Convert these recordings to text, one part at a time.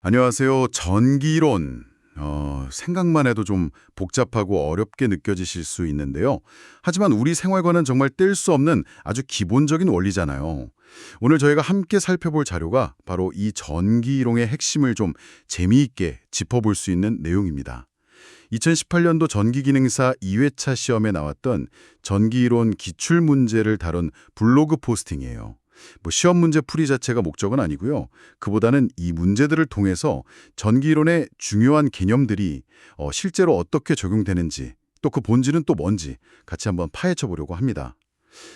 안녕하세요. 전기론. 생각만 해도 좀 복잡하고 어렵게 느껴지실 수 있는데요. 하지만 우리 생활과는 정말 뗄 수 없는 아주 기본적인 원리잖아요. 오늘 저희가 함께 살펴볼 자료가 바로 이 전기이론의 핵심을 좀 재미있게 짚어볼 수 있는 내용입니다. 2018년도 전기기능사 2회차 시험에 나왔던 전기이론 기출문제를 다룬 블로그 포스팅이에요. 시험 문제 풀이 자체가 목적은 아니고요. 그보다는 이 문제들을 통해서 전기이론의 중요한 개념들이 실제로 어떻게 적용되는지 또 그 본질은 또 뭔지 같이 한번 파헤쳐 보려고 합니다.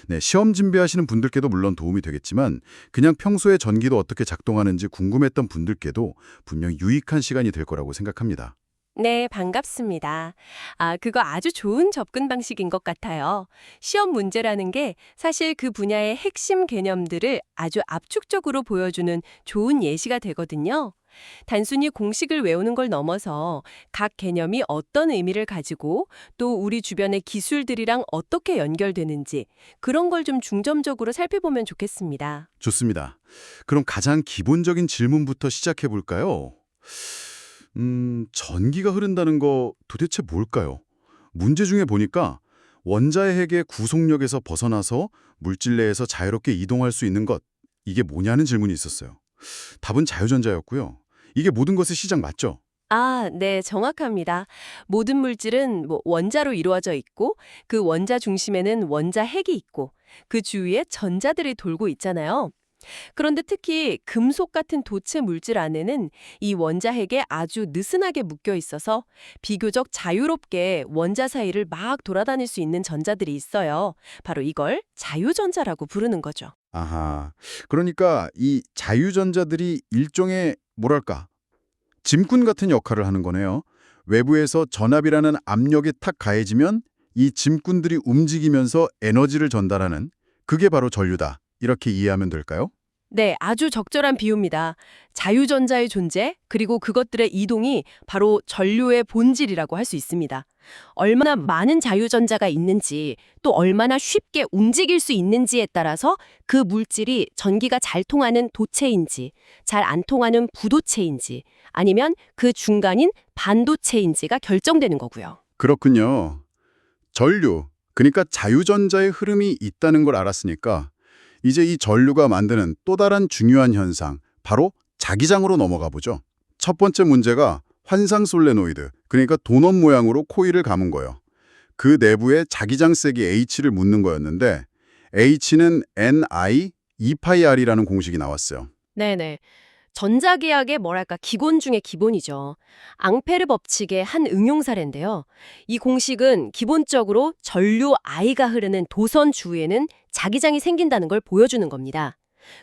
네, 시험 준비하시는 분들께도 물론 도움이 되겠지만 그냥 평소에 전기도 어떻게 작동하는지 궁금했던 분들께도 분명 유익한 시간이 될 거라고 생각합니다. 네, 반갑습니다. 그거 아주 좋은 접근 방식인 것 같아요. 시험 문제라는 게 사실 그 분야의 핵심 개념들을 아주 압축적으로 보여주는 좋은 예시가 되거든요. 단순히 공식을 외우는 걸 넘어서 각 개념이 어떤 의미를 가지고 또 우리 주변의 기술들이랑 어떻게 연결되는지 그런 걸 좀 중점적으로 살펴보면 좋겠습니다. 좋습니다. 그럼 가장 기본적인 질문부터 시작해 볼까요? 전기가 흐른다는 거 도대체 뭘까요? 문제 중에 보니까 원자의 핵의 구속력에서 벗어나서 물질 내에서 자유롭게 이동할 수 있는 것, 이게 뭐냐는 질문이 있었어요. 답은 자유전자였고요. 이게 모든 것의 시작 맞죠? 네, 정확합니다. 모든 물질은 원자로 이루어져 있고 그 원자 중심에는 원자 핵이 있고 그 주위에 전자들이 돌고 있잖아요. 그런데 특히 금속 같은 도체 물질 안에는 이 원자 핵에 아주 느슨하게 묶여 있어서 비교적 자유롭게 원자 사이를 막 돌아다닐 수 있는 전자들이 있어요. 바로 이걸 자유전자라고 부르는 거죠. 아하. 그러니까 이 자유전자들이 일종의 뭐랄까, 짐꾼 같은 역할을 하는 거네요. 외부에서 전압이라는 압력이 탁 가해지면 이 짐꾼들이 움직이면서 에너지를 전달하는 그게 바로 전류다. 이렇게 이해하면 될까요? 네, 아주 적절한 비유입니다. 자유전자의 존재, 그리고 그것들의 이동이 바로 전류의 본질이라고 할 수 있습니다. 얼마나 많은 자유전자가 있는지, 또 얼마나 쉽게 움직일 수 있는지에 따라서 그 물질이 전기가 잘 통하는 도체인지, 잘 안 통하는 부도체인지, 아니면 그 중간인 반도체인지가 결정되는 거고요. 그렇군요. 전류, 그러니까 자유전자의 흐름이 있다는 걸 알았으니까 이제 이 전류가 만드는 또 다른 중요한 현상, 바로 자기장으로 넘어가 보죠. 첫 번째 문제가 환상 솔레노이드, 그러니까 도넛 모양으로 코일을 감은 거예요. 그 내부에 자기장 세기 H를 묻는 거였는데 H는 Ni 2파이R이라는 공식이 나왔어요. 네네. 전자계약의 뭐랄까 기본 중의 기본이죠. 앙페르 법칙의 한 응용 사례인데요. 이 공식은 기본적으로 전류 I가 흐르는 도선 주위에는 자기장이 생긴다는 걸 보여주는 겁니다.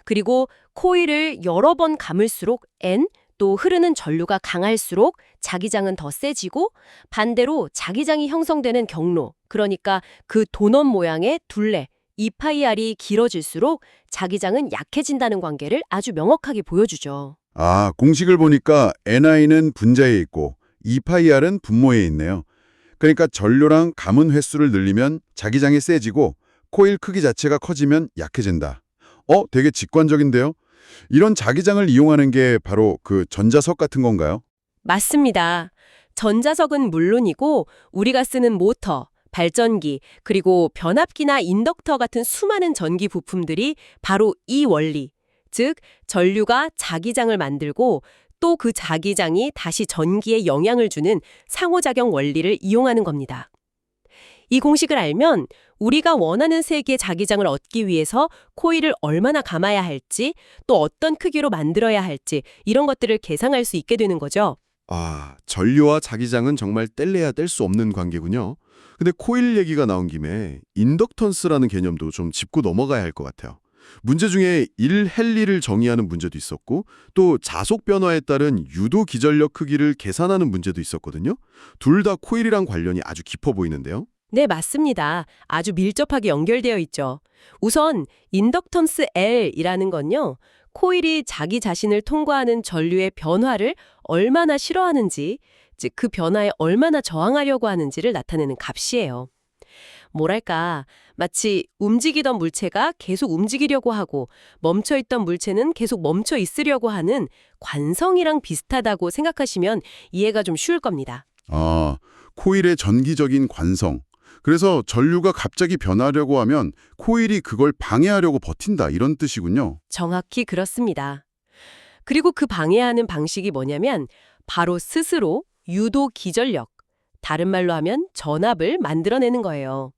그리고 코일을 여러 번 감을수록 N, 또 흐르는 전류가 강할수록 자기장은 더 세지고 반대로 자기장이 형성되는 경로, 그러니까 그 도넛 모양의 둘레, 2파이R이 길어질수록 자기장은 약해진다는 관계를 아주 명확하게 보여주죠. 아, 공식을 보니까 Ni는 분자에 있고 2파이R은 분모에 있네요. 그러니까 전류랑 감은 횟수를 늘리면 자기장이 세지고 코일 크기 자체가 커지면 약해진다. 되게 직관적인데요? 이런 자기장을 이용하는 게 바로 그 전자석 같은 건가요? 맞습니다. 전자석은 물론이고 우리가 쓰는 모터, 발전기, 그리고 변압기나 인덕터 같은 수많은 전기 부품들이 바로 이 원리, 즉 전류가 자기장을 만들고 또 그 자기장이 다시 전기에 영향을 주는 상호작용 원리를 이용하는 겁니다. 이 공식을 알면 우리가 원하는 세기의 자기장을 얻기 위해서 코일을 얼마나 감아야 할지, 또 어떤 크기로 만들어야 할지 이런 것들을 계상할 수 있게 되는 거죠. 아, 전류와 자기장은 정말 뗄래야 뗄 수 없는 관계군요. 근데 코일 얘기가 나온 김에 인덕턴스라는 개념도 좀 짚고 넘어가야 할 것 같아요. 문제 중에 1헨리를 정의하는 문제도 있었고 또 자속 변화에 따른 유도 기전력 크기를 계산하는 문제도 있었거든요. 둘 다 코일이랑 관련이 아주 깊어 보이는데요. 네, 맞습니다. 아주 밀접하게 연결되어 있죠. 우선 인덕턴스 L이라는 건요. 코일이 자기 자신을 통과하는 전류의 변화를 얼마나 싫어하는지, 즉 그 변화에 얼마나 저항하려고 하는지를 나타내는 값이에요. 뭐랄까, 마치 움직이던 물체가 계속 움직이려고 하고 멈춰있던 물체는 계속 멈춰 있으려고 하는 관성이랑 비슷하다고 생각하시면 이해가 좀 쉬울 겁니다. 아, 코일의 전기적인 관성. 그래서 전류가 갑자기 변하려고 하면 코일이 그걸 방해하려고 버틴다 이런 뜻이군요. 정확히 그렇습니다. 그리고 그 방해하는 방식이 뭐냐면 바로 스스로 유도 기전력, 다른 말로 하면 전압을 만들어내는 거예요.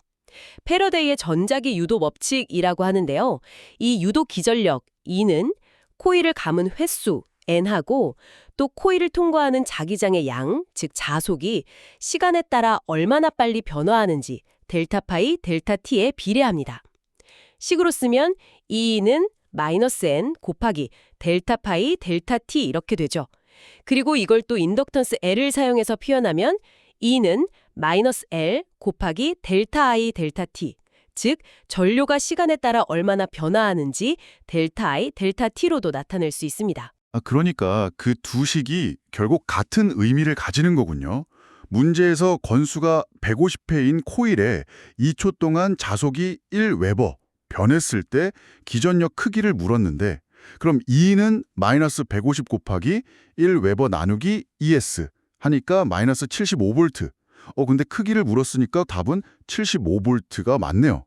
패러데이의 전자기 유도 법칙이라고 하는데요. 이 유도 기전력 E는 코일을 감은 횟수 N하고 또 코일을 통과하는 자기장의 양, 즉 자속이 시간에 따라 얼마나 빨리 변화하는지 델타 파이, 델타 t에 비례합니다. 식으로 쓰면 E는 마이너스 N 곱하기 델타 파이, 델타 t 이렇게 되죠. 그리고 이걸 또 인덕턴스 L을 사용해서 표현하면 E는 마이너스 L 곱하기 델타 I, 델타 t, 즉 전류가 시간에 따라 얼마나 변화하는지 델타 I, 델타 t로도 나타낼 수 있습니다. 그러니까 그 두 식이 결국 같은 의미를 가지는 거군요. 문제에서 건수가 150회인 코일에 2초 동안 자속이 1웨버 변했을 때 기전력 크기를 물었는데 그럼 E는 마이너스 150 곱하기 1웨버 나누기 ES 하니까 마이너스 75V. 근데 크기를 물었으니까 답은 75V가 맞네요.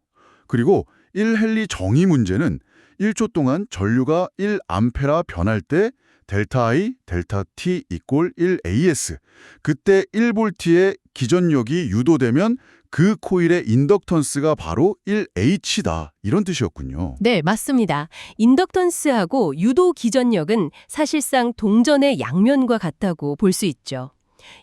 그리고 1헨리 정의 문제는 1초 동안 전류가 1암페라 변할 때 델타 I, 델타 T 이꼴 1AS. 그때 1V의 기전력이 유도되면 그 코일의 인덕턴스가 바로 1H다. 이런 뜻이었군요. 네, 맞습니다. 인덕턴스하고 유도 기전력은 사실상 동전의 양면과 같다고 볼 수 있죠.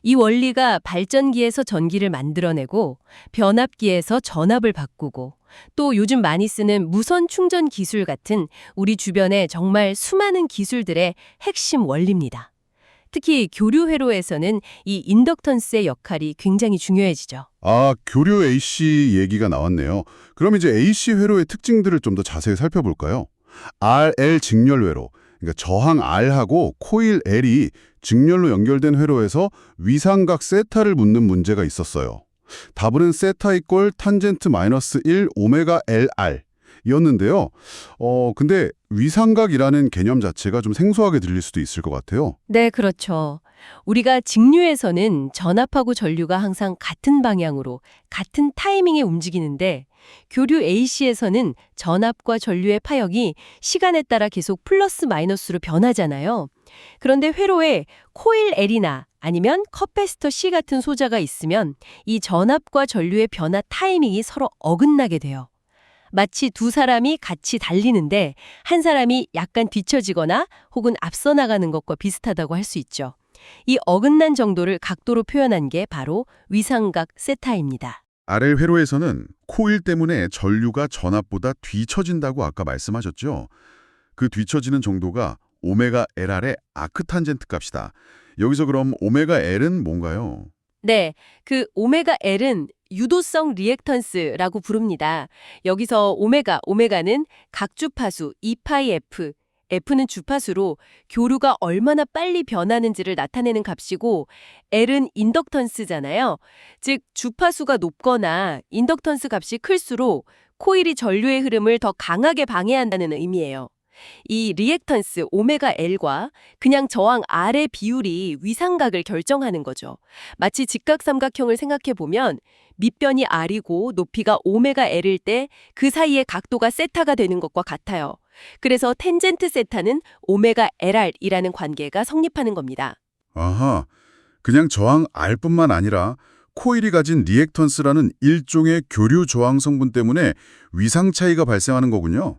이 원리가 발전기에서 전기를 만들어내고 변압기에서 전압을 바꾸고 또 요즘 많이 쓰는 무선 충전 기술 같은 우리 주변의 정말 수많은 기술들의 핵심 원리입니다. 특히 교류 회로에서는 이 인덕턴스의 역할이 굉장히 중요해지죠. 교류 AC 얘기가 나왔네요. 그럼 이제 AC 회로의 특징들을 좀 더 자세히 살펴볼까요? RL 직렬 회로, 그러니까 저항 R하고 코일 L이 직렬로 연결된 회로에서 위삼각 세타를 묻는 문제가 있었어요. 답은 세타 이꼴 탄젠트 마이너스 1 오메가 LR 이었는데요. 근데 위삼각이라는 개념 자체가 좀 생소하게 들릴 수도 있을 것 같아요. 네, 그렇죠. 우리가 직류에서는 전압하고 전류가 항상 같은 방향으로 같은 타이밍에 움직이는데 교류 AC에서는 전압과 전류의 파역이 시간에 따라 계속 플러스 마이너스로 변하잖아요. 그런데 회로에 코일 L이나 아니면 커패시터 C 같은 소자가 있으면 이 전압과 전류의 변화 타이밍이 서로 어긋나게 돼요. 마치 두 사람이 같이 달리는데 한 사람이 약간 뒤처지거나 혹은 앞서 나가는 것과 비슷하다고 할 수 있죠. 이 어긋난 정도를 각도로 표현한 게 바로 위삼각 세타입니다. RL 회로에서는 코일 때문에 전류가 전압보다 뒤처진다고 아까 말씀하셨죠? 그 뒤처지는 정도가 오메가 LR의 아크탄젠트 값이다. 여기서 그럼 오메가 L은 뭔가요? 네, 그 오메가 L은 유도성 리액턴스라고 부릅니다. 여기서 오메가는 각 주파수 2파이 F는 주파수로 교류가 얼마나 빨리 변하는지를 나타내는 값이고 L은 인덕턴스잖아요. 즉 주파수가 높거나 인덕턴스 값이 클수록 코일이 전류의 흐름을 더 강하게 방해한다는 의미예요. 이 리액턴스 오메가 L과 그냥 저항 R의 비율이 위삼각을 결정하는 거죠. 마치 직각삼각형을 생각해보면 밑변이 R이고 높이가 오메가 L일 때 그 사이의 각도가 세타가 되는 것과 같아요. 그래서 텐젠트 세타는 오메가 LR이라는 관계가 성립하는 겁니다. 아하, 그냥 저항 R뿐만 아니라 코일이 가진 리액턴스라는 일종의 교류 저항 성분 때문에 위상 차이가 발생하는 거군요.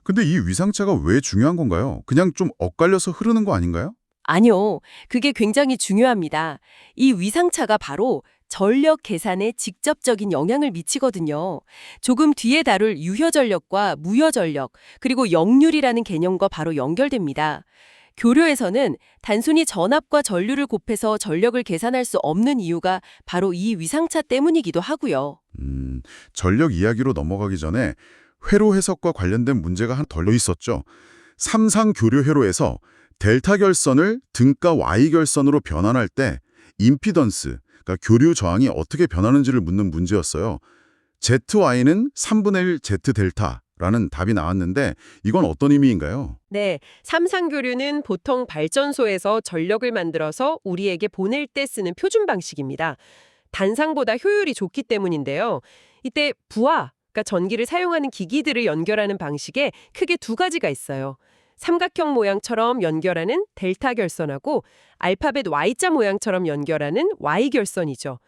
근데 이 위상차가 왜 중요한 건가요? 그냥 좀 엇갈려서 흐르는 거 아닌가요? 아니요. 그게 굉장히 중요합니다. 이 위상차가 바로 전력 계산에 직접적인 영향을 미치거든요. 조금 뒤에 다룰 유효전력과 무효전력, 그리고 역률이라는 개념과 바로 연결됩니다. 교류에서는 단순히 전압과 전류를 곱해서 전력을 계산할 수 없는 이유가 바로 이 위상차 때문이기도 하고요. 전력 이야기로 넘어가기 전에 회로 해석과 관련된 문제가 하나 더 있었죠. 삼상 교류 회로에서 델타 결선을 등가 Y 결선으로 변환할 때 임피던스, 그러니까 교류 저항이 어떻게 변하는지를 묻는 문제였어요. ZY는 3분의 1 Z 델타라는 답이 나왔는데 이건 어떤 의미인가요? 네, 삼상교류는 보통 발전소에서 전력을 만들어서 우리에게 보낼 때 쓰는 표준 방식입니다. 단상보다 효율이 좋기 때문인데요. 이때 부하, 그러니까 전기를 사용하는 기기들을 연결하는 방식에 크게 두 가지가 있어요. 삼각형 모양처럼 연결하는 델타 결선하고 알파벳 Y자 모양처럼 연결하는 Y 결선이죠.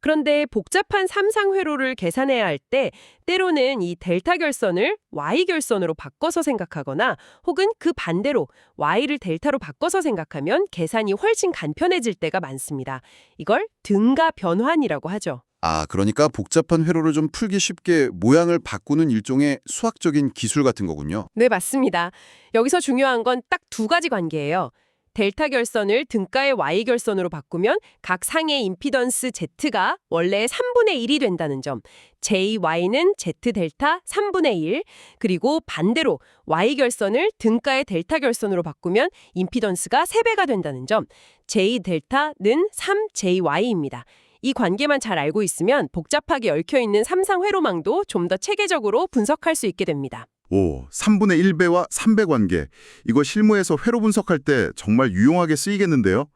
그런데 복잡한 삼상 회로를 계산해야 할 때 때로는 이 델타 결선을 Y 결선으로 바꿔서 생각하거나 혹은 그 반대로 Y를 델타로 바꿔서 생각하면 계산이 훨씬 간편해질 때가 많습니다. 이걸 등가 변환이라고 하죠. 아, 그러니까 복잡한 회로를 좀 풀기 쉽게 모양을 바꾸는 일종의 수학적인 기술 같은 거군요. 네, 맞습니다. 여기서 중요한 건 딱 두 가지 관계예요. 델타 결선을 등가의 Y 결선으로 바꾸면 각 상의 임피던스 Z가 원래 3분의 1이 된다는 점, JY는 Z 델타 3분의 1, 그리고 반대로 Y 결선을 등가의 델타 결선으로 바꾸면 임피던스가 3배가 된다는 점, J 델타는 3JY입니다. 이 관계만 잘 알고 있으면 복잡하게 얽혀있는 삼상 회로망도 좀 더 체계적으로 분석할 수 있게 됩니다. 오, 3분의 1배와 3배 관계. 이거 실무에서 회로 분석할 때 정말 유용하게 쓰이겠는데요?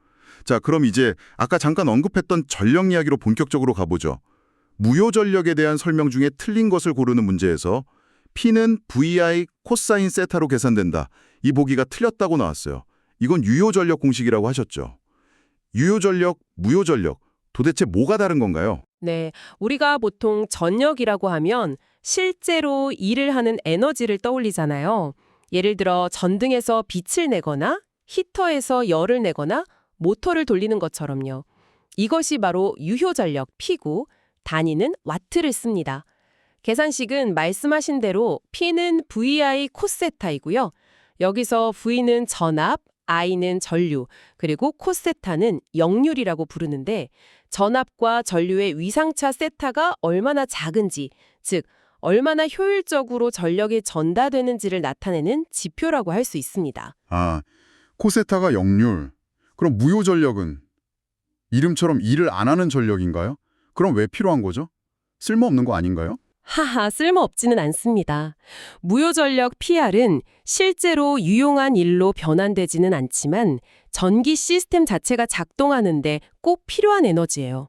자, 그럼 이제 아까 잠깐 언급했던 전력 이야기로 본격적으로 가보죠. 무효 전력에 대한 설명 중에 틀린 것을 고르는 문제에서 P는 VI 코사인 세타로 계산된다. 이 보기가 틀렸다고 나왔어요. 이건 유효 전력 공식이라고 하셨죠. 유효 전력, 무효 전력. 도대체 뭐가 다른 건가요? 네, 우리가 보통 전력이라고 하면 실제로 일을 하는 에너지를 떠올리잖아요. 예를 들어 전등에서 빛을 내거나 히터에서 열을 내거나 모터를 돌리는 것처럼요. 이것이 바로 유효 전력 P고 단위는 와트를 씁니다. 계산식은 말씀하신 대로 P는 VI 코세타이고요. 여기서 V는 전압, I는 전류, 그리고 코세타는 역률이라고 부르는데 전압과 전류의 위상차 세타가 얼마나 작은지, 즉 얼마나 효율적으로 전력이 전달되는지를 나타내는 지표라고 할 수 있습니다. 아, 코세타가 역률. 그럼 무효 전력은 이름처럼 일을 안 하는 전력인가요? 그럼 왜 필요한 거죠? 쓸모없는 거 아닌가요? 하하, 쓸모없지는 않습니다. 무효 전력 PR은 실제로 유용한 일로 변환되지는 않지만 전기 시스템 자체가 작동하는데 꼭 필요한 에너지예요.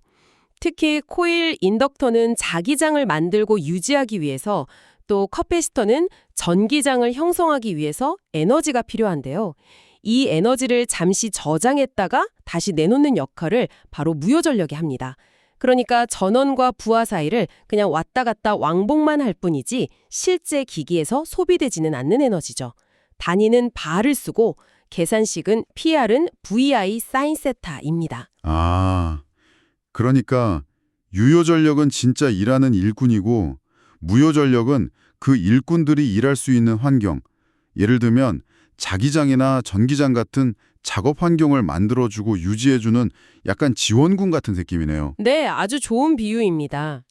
특히 코일, 인덕터는 자기장을 만들고 유지하기 위해서 또 커패시터는 전기장을 형성하기 위해서 에너지가 필요한데요. 이 에너지를 잠시 저장했다가 다시 내놓는 역할을 바로 무효 전력이 합니다. 그러니까 전원과 부하 사이를 그냥 왔다 갔다 왕복만 할 뿐이지 실제 기기에서 소비되지는 않는 에너지죠. 단위는 바를 쓰고 계산식은 PR은 VI 사인 세타입니다. 아, 그러니까 유효 전력은 진짜 일하는 일꾼이고 무효 전력은 그 일꾼들이 일할 수 있는 환경, 예를 들면 자기장이나 전기장 같은 작업 환경을 만들어주고 유지해주는 약간 지원군 같은 느낌이네요. 네, 아주 좋은 비유입니다.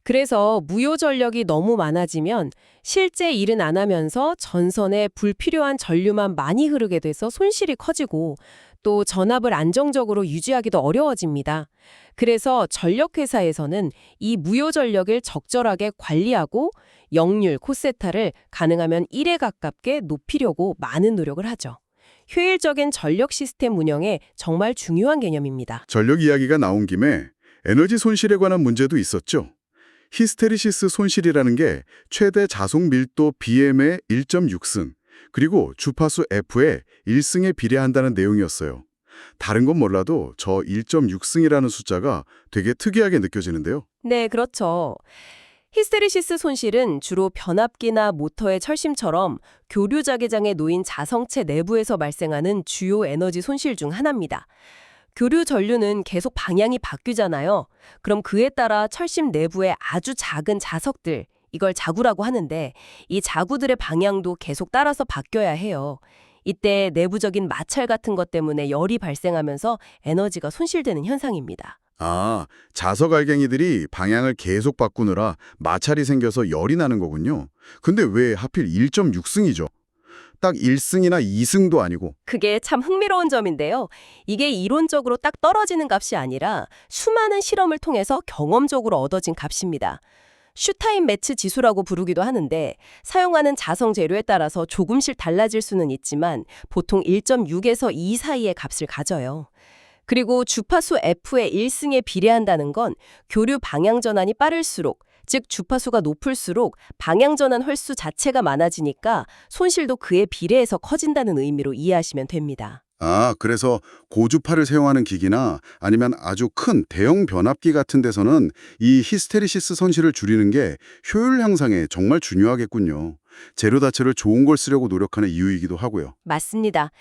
그래서 무효 전력이 너무 많아지면 실제 일은 안 하면서 전선에 불필요한 전류만 많이 흐르게 돼서 손실이 커지고 또 전압을 안정적으로 유지하기도 어려워집니다. 그래서 전력회사에서는 이 무효 전력을 적절하게 관리하고 역률, 코세타를 가능하면 1에 가깝게 높이려고 많은 노력을 하죠. 효율적인 전력 시스템 운영에 정말 중요한 개념입니다. 전력 이야기가 나온 김에 에너지 손실에 관한 문제도 있었죠. 히스테리시스 손실이라는 게 최대 자속 밀도 BM의 1.6승, 그리고 주파수 F의 1승에 비례한다는 내용이었어요. 다른 건 몰라도 저 1.6승이라는 숫자가 되게 특이하게 느껴지는데요. 네, 그렇죠. 히스테리시스 손실은 주로 변압기나 모터의 철심처럼 교류 자개장에 놓인 자성체 내부에서 발생하는 주요 에너지 손실 중 하나입니다. 교류 전류는 계속 방향이 바뀌잖아요. 그럼 그에 따라 철심 내부의 아주 작은 자석들, 이걸 자구라고 하는데 이 자구들의 방향도 계속 따라서 바뀌어야 해요. 이때 내부적인 마찰 같은 것 때문에 열이 발생하면서 에너지가 손실되는 현상입니다. 아, 자석 알갱이들이 방향을 계속 바꾸느라 마찰이 생겨서 열이 나는 거군요. 근데 왜 하필 1.6승이죠? 딱 1승이나 2승도 아니고. 그게 참 흥미로운 점인데요. 이게 이론적으로 딱 떨어지는 값이 아니라 수많은 실험을 통해서 경험적으로 얻어진 값입니다. 슈타인 매츠 지수라고 부르기도 하는데 사용하는 자성 재료에 따라서 조금씩 달라질 수는 있지만 보통 1.6에서 2 사이의 값을 가져요. 그리고 주파수 F의 1승에 비례한다는 건 교류 방향 전환이 빠를수록, 즉 주파수가 높을수록 방향 전환 횟수 자체가 많아지니까 손실도 그에 비례해서 커진다는 의미로 이해하시면 됩니다. 아, 그래서 고주파를 사용하는 기기나 아니면 아주 큰 대형 변압기 같은 데서는 이 히스테리시스 손실을 줄이는 게 효율 향상에 정말 중요하겠군요. 재료 자체를 좋은 걸 쓰려고 노력하는 이유이기도 하고요. 맞습니다.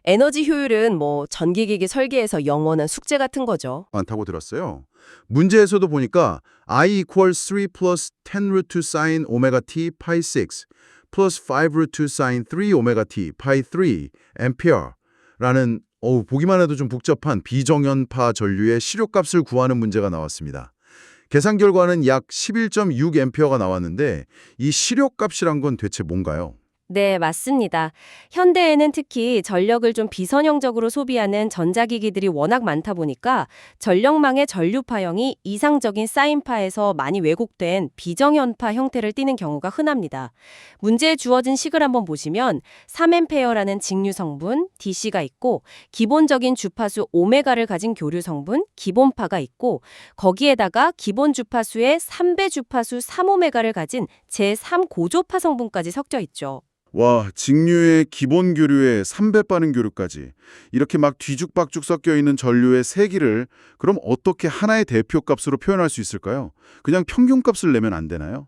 에너지 효율은 전기기기 설계에서 영원한 숙제 같은 거죠. 많다고 들었어요. 문제에서도 보니까 I equals 3 plus 10 root 2 sin omega t pi 6 plus 5 root 2 sin 3 omega t pi 3 ampere 라는 보기만 해도 좀 복잡한 비정연파 전류의 시료값을 구하는 문제가 나왔습니다. 계산 결과는 약 11.6 앰피어가 나왔는데 이 시료값이란 건 대체 뭔가요? 네, 맞습니다. 현대에는 특히 전력을 좀 비선형적으로 소비하는 전자기기들이 워낙 많다 보니까 전력망의 전류 파형이 이상적인 사인파에서 많이 왜곡된 비정연파 형태를 띠는 경우가 흔합니다. 문제에 주어진 식을 한번 보시면 3A라는 직류 성분 DC가 있고 기본적인 주파수 오메가를 가진 교류 성분 기본파가 있고 거기에다가 기본 주파수의 3배 주파수 3오메가를 가진 제3 고조파 성분까지 섞여 있죠. 와, 직류의 기본 교류에 3배 빠른 교류까지 이렇게 막 뒤죽박죽 섞여 있는 전류의 세기를 그럼 어떻게 하나의 대표값으로 표현할 수 있을까요? 그냥 평균값을 내면 안 되나요?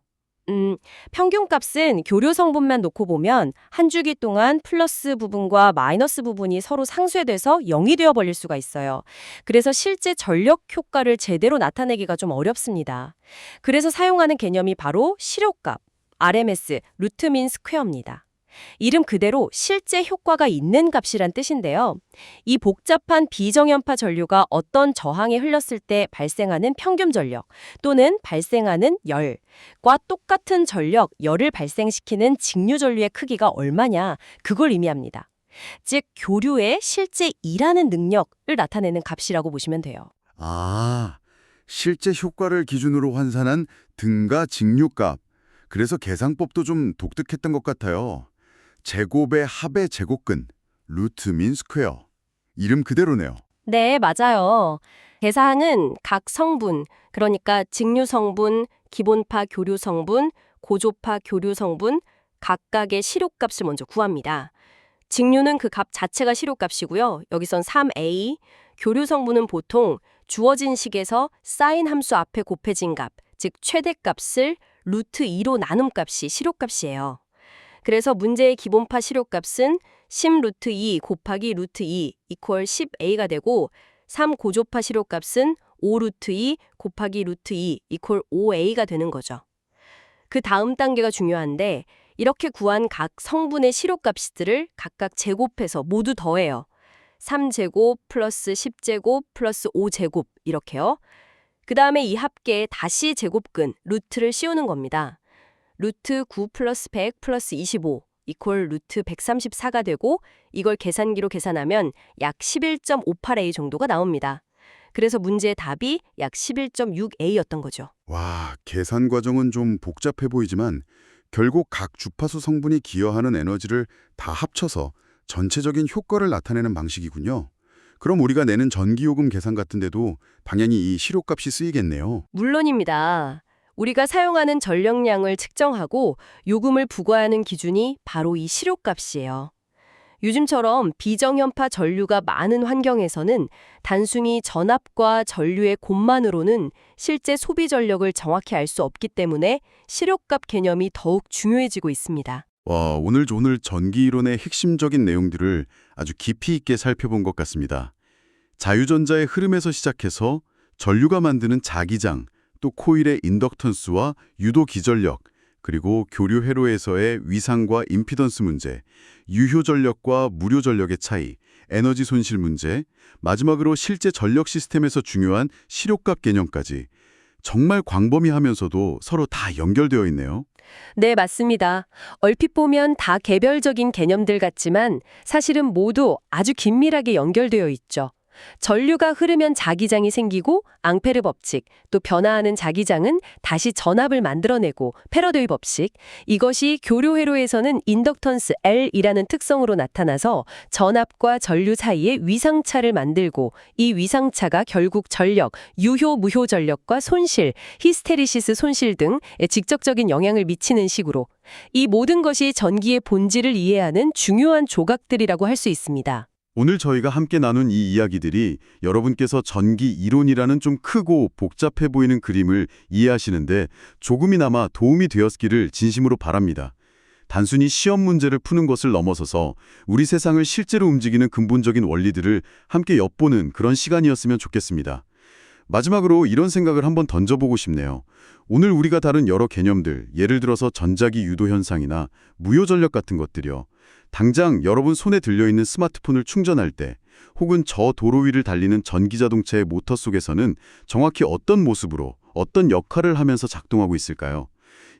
평균값은 교류 성분만 놓고 보면 한 주기 동안 플러스 부분과 마이너스 부분이 서로 상쇄돼서 0이 되어 버릴 수가 있어요. 그래서 실제 전력 효과를 제대로 나타내기가 좀 어렵습니다. 그래서 사용하는 개념이 바로 시료값, RMS, 루트 민 스퀘어입니다. 이름 그대로 실제 효과가 있는 값이란 뜻인데요. 이 복잡한 비정연파 전류가 어떤 저항에 흘렀을 때 발생하는 평균 전력 또는 발생하는 열과 똑같은 전력, 열을 발생시키는 직류 전류의 크기가 얼마냐, 그걸 의미합니다. 즉, 교류의 실제 일하는 능력을 나타내는 값이라고 보시면 돼요. 아, 실제 효과를 기준으로 환산한 등가 직류값. 그래서 계산법도 좀 독특했던 것 같아요. 제곱의 합의 제곱근, 루트 민 스퀘어. 이름 그대로네요. 네, 맞아요. 계상은 각 성분, 그러니까 직류 성분, 기본파 교류 성분, 고조파 교류 성분, 각각의 시료값을 먼저 구합니다. 직류는 그 값 자체가 시료값이고요. 여기선 3A, 교류 성분은 보통 주어진 식에서 사인 함수 앞에 곱해진 값, 즉 최대값을 루트 2로 나눔 값이 시료값이에요. 그래서 문제의 기본파 시료값은 10 루트 2 곱하기 루트 2 이퀄 10A가 되고 3 고조파 시료값은 5 루트 2 곱하기 루트 2 이퀄 5A가 되는 거죠. 그 다음 단계가 중요한데 이렇게 구한 각 성분의 시료값들을 각각 제곱해서 모두 더해요. 3제곱 플러스 10제곱 플러스 5제곱 이렇게요. 그 다음에 이 합계에 다시 제곱근, 루트를 씌우는 겁니다. 루트 9 플러스 100 플러스 25 이퀄 루트 134가 되고 이걸 계산기로 계산하면 약 11.58A 정도가 나옵니다. 그래서 문제의 답이 약 11.6A였던 거죠. 와, 계산 과정은 좀 복잡해 보이지만 결국 각 주파수 성분이 기여하는 에너지를 다 합쳐서 전체적인 효과를 나타내는 방식이군요. 그럼 우리가 내는 전기요금 계산 같은 데도 당연히 이 시료값이 쓰이겠네요. 물론입니다. 우리가 사용하는 전력량을 측정하고 요금을 부과하는 기준이 바로 이 시료값이에요. 요즘처럼 비정연파 전류가 많은 환경에서는 단순히 전압과 전류의 곱만으로는 실제 소비 전력을 정확히 알 수 없기 때문에 시료값 개념이 더욱 중요해지고 있습니다. 와, 오늘 전기이론의 핵심적인 내용들을 아주 깊이 있게 살펴본 것 같습니다. 자유전자의 흐름에서 시작해서 전류가 만드는 자기장, 또 코일의 인덕턴스와 유도 기전력, 그리고 교류 회로에서의 위상과 임피던스 문제, 유효 전력과 무료 전력의 차이, 에너지 손실 문제, 마지막으로 실제 전력 시스템에서 중요한 시료값 개념까지 정말 광범위하면서도 서로 다 연결되어 있네요. 네, 맞습니다. 얼핏 보면 다 개별적인 개념들 같지만 사실은 모두 아주 긴밀하게 연결되어 있죠. 전류가 흐르면 자기장이 생기고 앙페르 법칙, 또 변화하는 자기장은 다시 전압을 만들어내고 패러데이 법칙, 이것이 교류 회로에서는 인덕턴스 L이라는 특성으로 나타나서 전압과 전류 사이에 위상차를 만들고 이 위상차가 결국 전력, 유효 무효 전력과 손실, 히스테리시스 손실 등에 직접적인 영향을 미치는 식으로 이 모든 것이 전기의 본질을 이해하는 중요한 조각들이라고 할 수 있습니다. 오늘 저희가 함께 나눈 이 이야기들이 여러분께서 전기 이론이라는 좀 크고 복잡해 보이는 그림을 이해하시는데 조금이나마 도움이 되었기를 진심으로 바랍니다. 단순히 시험 문제를 푸는 것을 넘어서서 우리 세상을 실제로 움직이는 근본적인 원리들을 함께 엿보는 그런 시간이었으면 좋겠습니다. 마지막으로 이런 생각을 한번 던져보고 싶네요. 오늘 우리가 다룬 여러 개념들, 예를 들어서 전자기 유도 현상이나 무효전력 같은 것들이요. 당장 여러분 손에 들려있는 스마트폰을 충전할 때 혹은 저 도로 위를 달리는 전기자동차의 모터 속에서는 정확히 어떤 모습으로 어떤 역할을 하면서 작동하고 있을까요?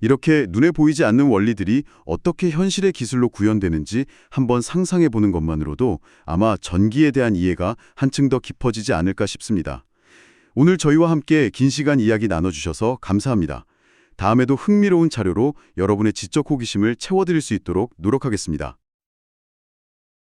이렇게 눈에 보이지 않는 원리들이 어떻게 현실의 기술로 구현되는지 한번 상상해 보는 것만으로도 아마 전기에 대한 이해가 한층 더 깊어지지 않을까 싶습니다. 오늘 저희와 함께 긴 시간 이야기 나눠주셔서 감사합니다. 다음에도 흥미로운 자료로 여러분의 지적 호기심을 채워드릴 수 있도록 노력하겠습니다.